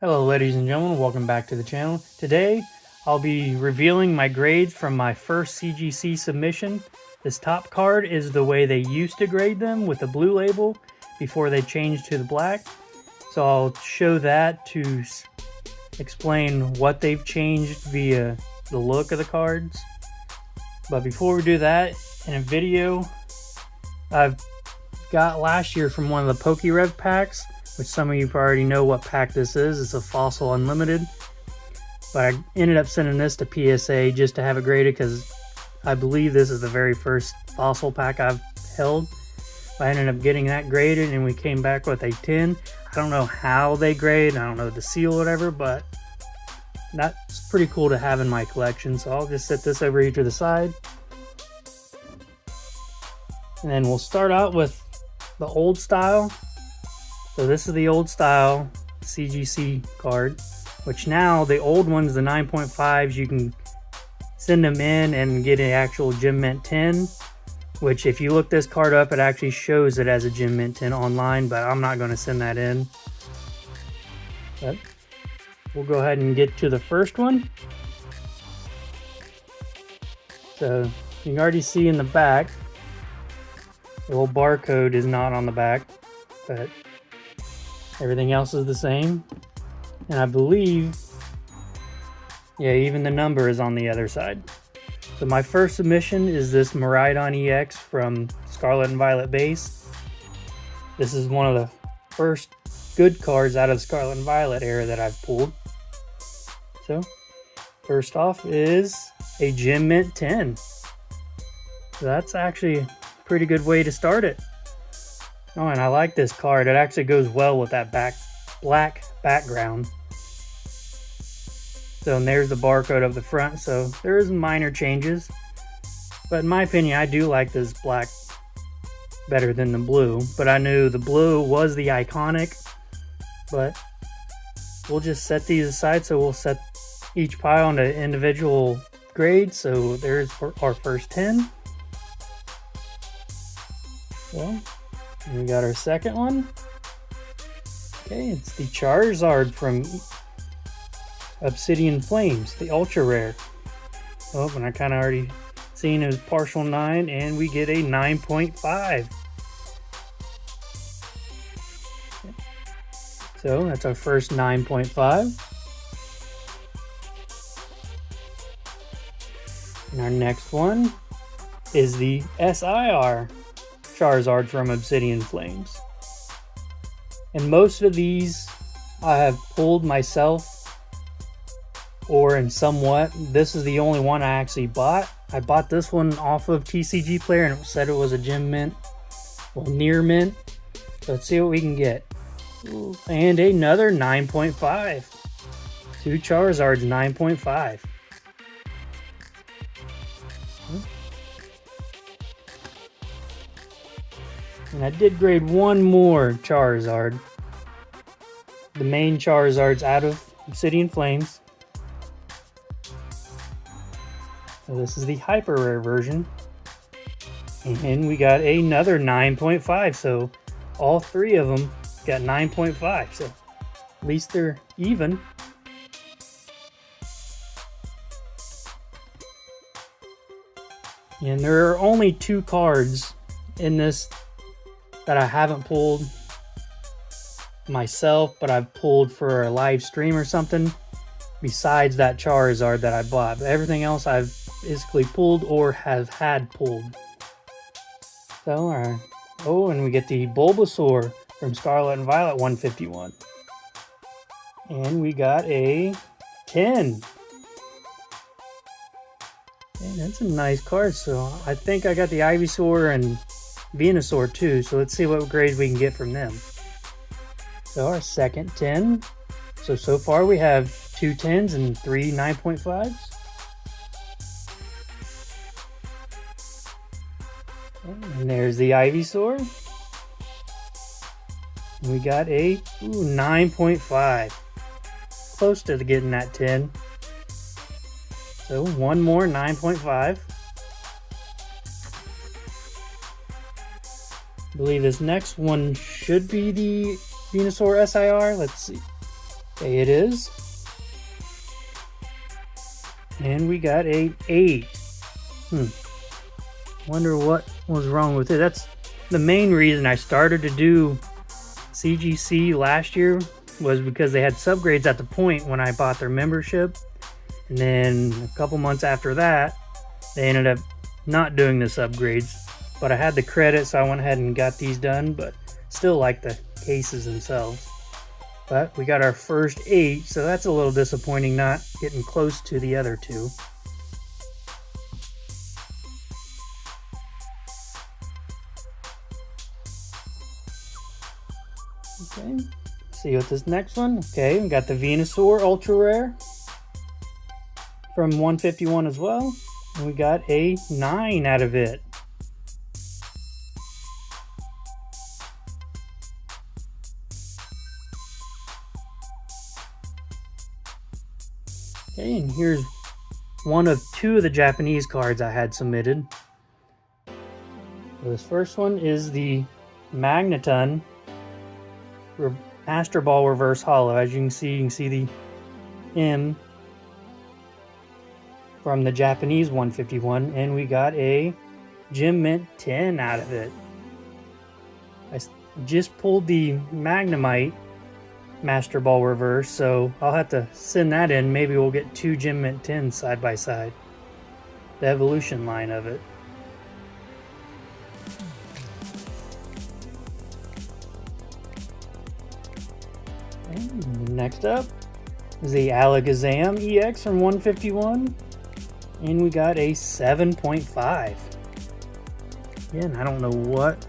Hello ladies and gentlemen, welcome back to the channel. Today I'll be revealing my grades from my first CGC submission. This top card is the way they used to grade them with the blue label before they changed to the black. So I'll show that to explain what they've changed via the look of the cards. But before we do that, in a video I've got last year from one of the PokeRev packs, which some of you already know what pack this is. It's a Fossil Unlimited. But I ended up sending this to PSA just to have it graded because I believe this is the very first Fossil pack I've held. I ended up getting that graded and we came back with a 10. I don't know how they grade, I don't know the seal or whatever, but that's pretty cool to have in my collection. So I'll just set this over here to the side. And then we'll start out with the old style. So this is the old style CGC card, which now the old ones, the 9.5s, you can send them in and get an actual Gem Mint 10, which if you look this card up, it actually shows it as a Gem Mint 10 online, but I'm not going to send that in. But we'll go ahead and get to the first one. So you can already see in the back, the old barcode is not on the back, but everything else is the same. And I believe, yeah, even the number is on the other side. So my first submission is this Miraidon EX from Scarlet and Violet base. This is one of the first good cards out of the Scarlet and Violet era that I've pulled. So first off is a Gem Mint 10. So that's actually a pretty good way to start it. Oh, and I like this card. It actually goes well with that black background. So and there's the barcode of the front. So there is minor changes. But in my opinion, I do like this black better than the blue. But I knew the blue was the iconic. But we'll just set these aside. So we'll set each pile on an individual grade. So there's our first 10. Well, and we got our second one. Okay, it's the Charizard from Obsidian Flames, the ultra rare. Oh, and I kind of already seen it was partial 9, and we get a 9.5. So that's our first 9.5. And our next one is the SIR Charizard from Obsidian Flames. And most of these I have pulled myself or in somewhat. This is the only one I actually bought. I bought this one off of TCG Player and it said it was a Gem Mint, well, near mint. So let's see what we can get. Ooh, and another 9.5. Two Charizards, 9.5. And I did grade one more Charizard. The main Charizard's out of Obsidian Flames. So this is the hyper rare version. And we got another 9.5. So all three of them got 9.5. So at least they're even. And there are only two cards in this that I haven't pulled myself, but I've pulled for a live stream or something, besides that Charizard that I bought. But everything else I've basically pulled or have had pulled. So, oh, and we get the Bulbasaur from Scarlet and Violet 151. And we got a 10. And that's a nice card. So I think I got the Ivysaur and Venusaur too, so let's see what grades we can get from them. So our second 10. So far we have 2 10s and 3 9.5s. And there's the Ivysaur. We got a 9.5. Close to getting that 10. So one more 9.5. I believe this next one should be the Venusaur SIR. Let's see. Okay, it is. And we got a 8. Wonder what was wrong with it. That's the main reason I started to do CGC last year, was because they had subgrades at the point when I bought their membership. And then a couple months after that, they ended up not doing the subgrades. But I had the credit, so I went ahead and got these done, but still like the cases themselves. But we got our first 8, so that's a little disappointing, not getting close to the other 2. Okay, see what this next one. Okay, we got the Venusaur Ultra Rare from 151 as well, and we got a 9 out of it. Okay, and here's one of 2 of the Japanese cards I had submitted. So this first one is the Magneton Master Ball Reverse Holo. As you can see the M from the Japanese 151, and we got a Gem Mint 10 out of it. I just pulled the Magnemite Master Ball Reverse, so I'll have to send that in. Maybe we'll get 2 Gem Mint 10s side by side. The evolution line of it. And next up is the Alakazam EX from 151, and we got a 7.5. Again, I don't know what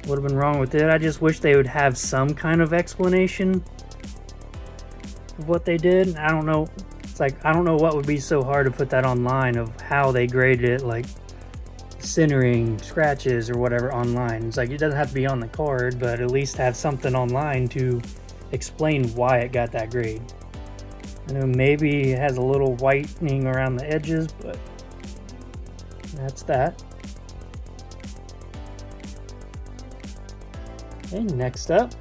would have been wrong with it. I just wish they would have some kind of explanation of what they did. I don't know. It's like, I don't know what would be so hard to put that online, of how they graded it, like centering, scratches, or whatever online. It's like, it doesn't have to be on the card, but at least have something online to explain why it got that grade. I know maybe it has a little whitening around the edges, but that's that. Okay, next up.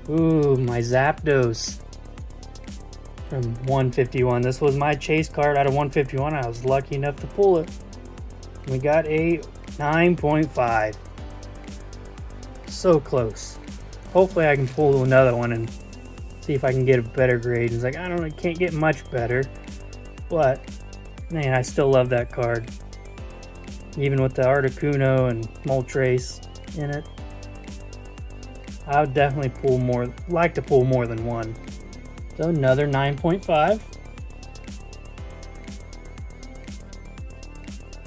Ooh, my Zapdos from 151. This was my chase card out of 151. I was lucky enough to pull it. We got a 9.5. So close. Hopefully I can pull another one and see if I can get a better grade. It's like, I don't know, can't get much better, but man, I still love that card. Even with the Articuno and Moltres in it, I would definitely like to pull more than one. So another 9.5.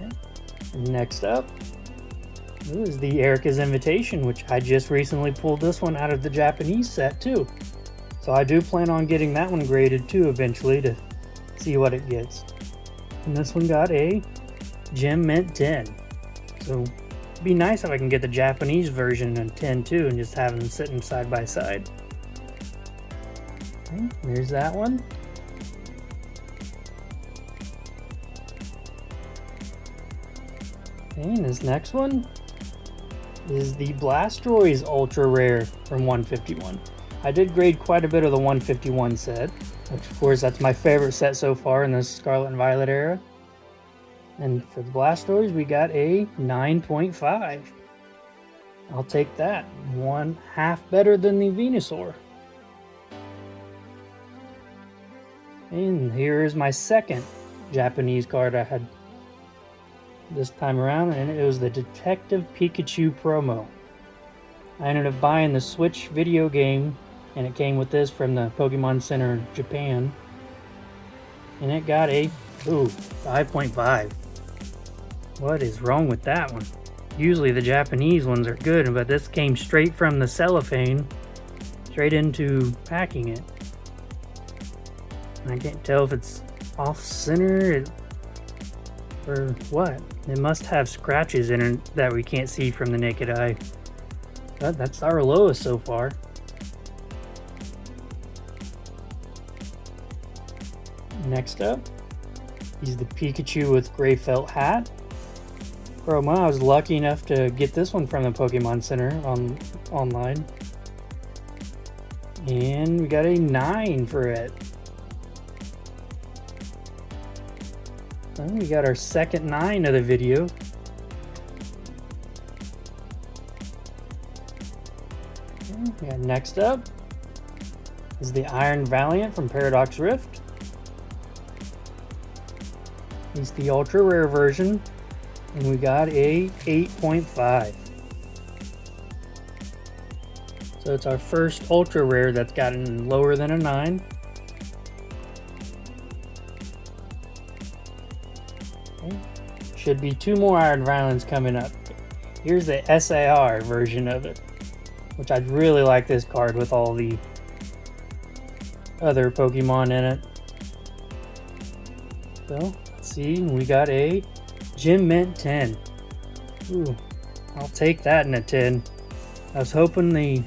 Okay. Next up is the Erica's Invitation, which I just recently pulled this one out of the Japanese set too. So I do plan on getting that one graded too eventually to see what it gets. And this one got a Gem Mint 10. So it'd be nice if I can get the Japanese version in 10 too and just have them sitting side by side. Okay, there's that one. Okay, and this next one is the Blastoise Ultra Rare from 151. I did grade quite a bit of the 151 set, which of course that's my favorite set so far in this Scarlet and Violet era. And for the Blastoise, we got a 9.5. I'll take that. 1/2 better than the Venusaur. And here is my second Japanese card I had this time around, and it was the Detective Pikachu promo. I ended up buying the Switch video game, and it came with this from the Pokemon Center in Japan. And it got a 5.5. What is wrong with that one? Usually the Japanese ones are good, but this came straight from the cellophane, straight into packing it. I can't tell if it's off center or what. It must have scratches in it that we can't see from the naked eye. But that's our lowest so far. Next up is the Pikachu with gray felt hat promo. I was lucky enough to get this one from the Pokemon Center online. And we got a 9 for it. So we got our second 9 of the video. Yeah, next up is the Iron Valiant from Paradox Rift. It's the ultra rare version, and we got a 8.5. So it's our first ultra rare that's gotten lower than a 9. Okay. Should be 2 more Iron Valiants coming up. Here's the SAR version of it, which I'd really like this card with all the other Pokemon in it. So, let's see, we got a Gem Mint 10. Ooh, I'll take that in a 10. I was hoping the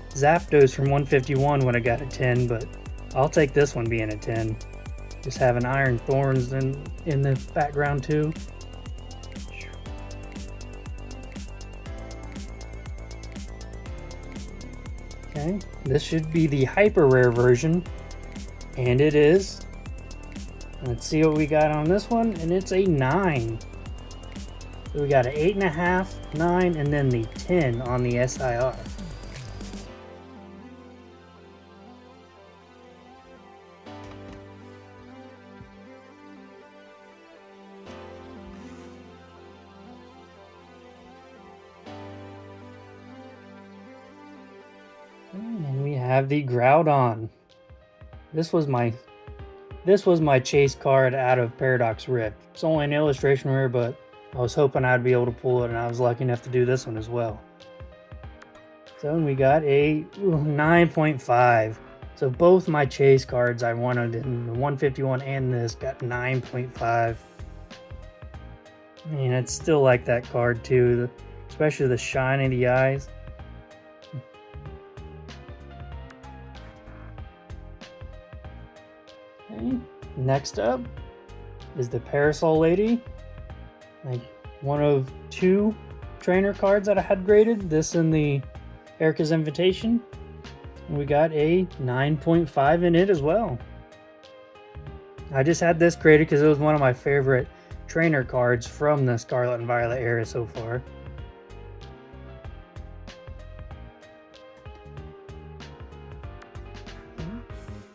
Zapdos from 151 would have got a 10, but I'll take this one being a 10. Just having Iron Thorns in the background too. Okay, this should be the hyper rare version, and it is. Let's see what we got on this one, and it's a 9. So we got an 8.5, 9, and then the 10 on the SIR. And we have the Groudon. This was my chase card out of Paradox Rift. It's only an illustration rare, but I was hoping I'd be able to pull it, and I was lucky enough to do this one as well. So we got a 9.5. So both my chase cards I wanted in the 151 and this got 9.5. Man, I'd still like that card too, especially the shine in the eyes. Okay. Next up is the Parasol Lady. Like one of 2 trainer cards that I had graded. This and the Erica's Invitation. And we got a 9.5 in it as well. I just had this graded because it was one of my favorite trainer cards from the Scarlet and Violet era so far.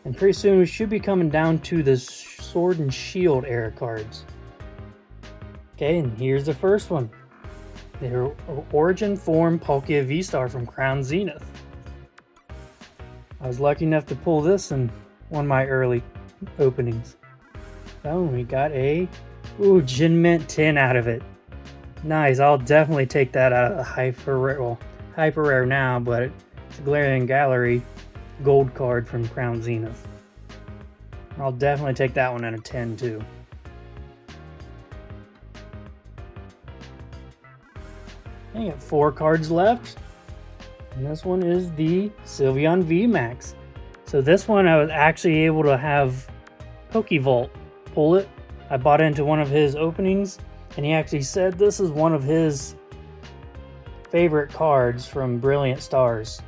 And pretty soon we should be coming down to the Sword and Shield era cards. Okay, and here's the first one. The Origin Form Palkia V-Star from Crown Zenith. I was lucky enough to pull this in one of my early openings. So we got a Gem Mint 10 out of it. Nice, I'll definitely take that out of the hyper rare now, but it's a Galarian Gallery gold card from Crown Zenith. I'll definitely take that one at a 10 too. I got 4 cards left, and this one is the Sylveon VMAX. So this one I was actually able to have Pokevault pull it. I bought into one of his openings, and he actually said this is one of his favorite cards from Brilliant Stars.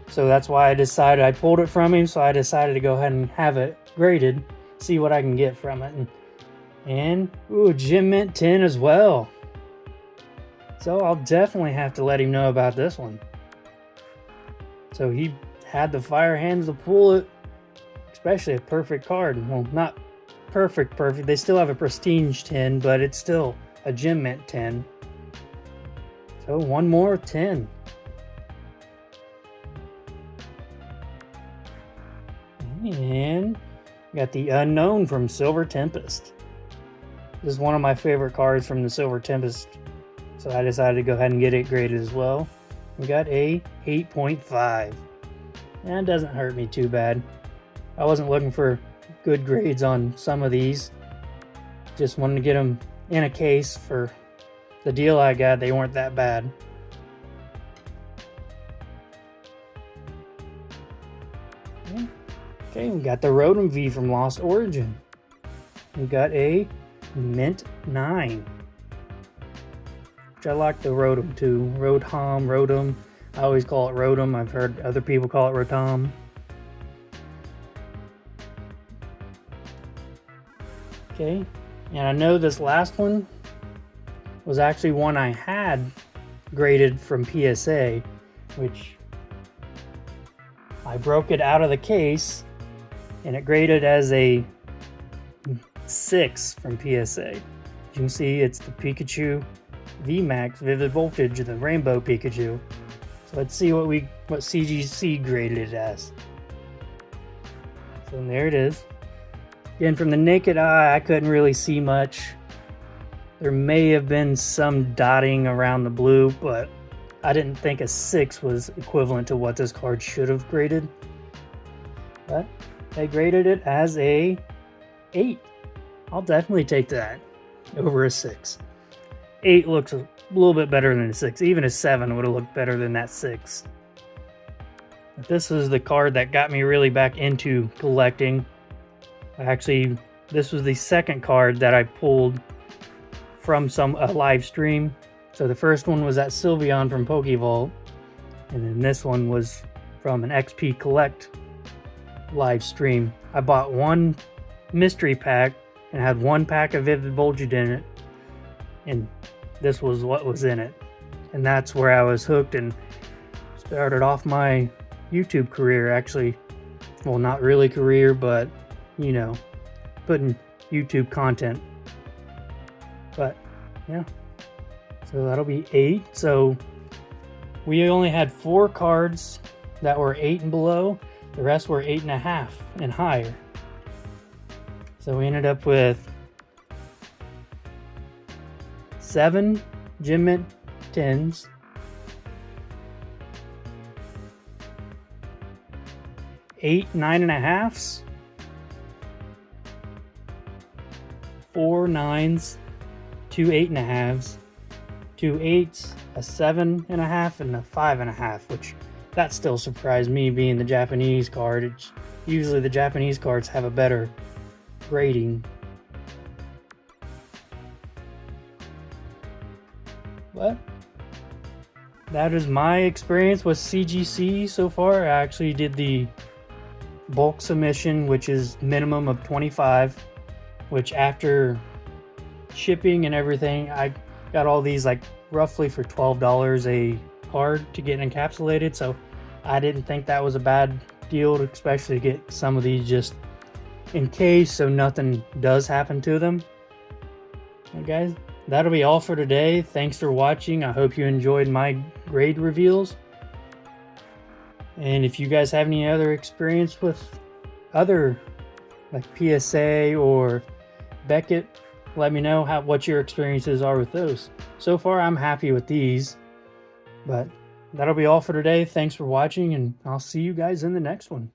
So that's why I pulled it from him, so I decided to go ahead and have it graded, see what I can get from it. And Gem Mint 10 as well. So I'll definitely have to let him know about this one. So he had the fire hands to pull it, especially a perfect card. Well, not perfect. They still have a Prestige 10, but it's still a Gem Mint 10. So one more 10. And we got the Unknown from Silver Tempest. This is one of my favorite cards from the Silver Tempest, so I decided to go ahead and get it graded as well. We got a 8.5. That doesn't hurt me too bad. I wasn't looking for good grades on some of these. Just wanted to get them in a case for the deal I got. They weren't that bad. Okay, we got the Rotom V from Lost Origin. We got a Mint 9. Which I like the Rotom too. Rotom, I always call it Rotom. I've heard other people call it Rotom. Okay, and I know this last one was actually one I had graded from PSA, which I broke it out of the case and it graded as a 6 from PSA. You can see it's the Pikachu VMAX Vivid Voltage, the Rainbow Pikachu. So let's see what CGC graded it as. So there it is. Again, from the naked eye, I couldn't really see much. There may have been some dotting around the blue, but I didn't think a 6 was equivalent to what this card should have graded. But they graded it as a 8. I'll definitely take that over a 6. 8 looks a little bit better than a 6. Even a 7 would have looked better than that 6. But this is the card that got me really back into collecting. Actually, this was the second card that I pulled from a live stream. So the first one was that Sylveon from Pokevault, and then this one was from an XP Collect live stream. I bought one mystery pack and had one pack of Vivid Voltage in it, and this was what was in it. And that's where I was hooked and started off my YouTube career. Actually, well, not really career, but you know, putting YouTube content. But yeah, so that'll be 8. So we only had 4 cards that were 8 and below. The rest were 8.5 and higher. So we ended up with 7 Gem Mint 10s, 8 9.5s, 4 9s, 2 8.5s, 2 8s, a 7.5, and a 5.5, which that still surprised me being the Japanese card. Usually the Japanese cards have a better grading. But that is my experience with CGC so far. I actually did the bulk submission, which is minimum of 25, which after shipping and everything, I got all these like roughly for $12 a card to get encapsulated. So I didn't think that was a bad deal, to especially get some of these just in case, so nothing does happen to them. Okay, guys, that'll be all for today. Thanks for watching. I hope you enjoyed my grade reveals. And if you guys have any other experience with other like PSA or Beckett, let me know what your experiences are with those. So far, I'm happy with these. But that'll be all for today. Thanks for watching, and I'll see you guys in the next one.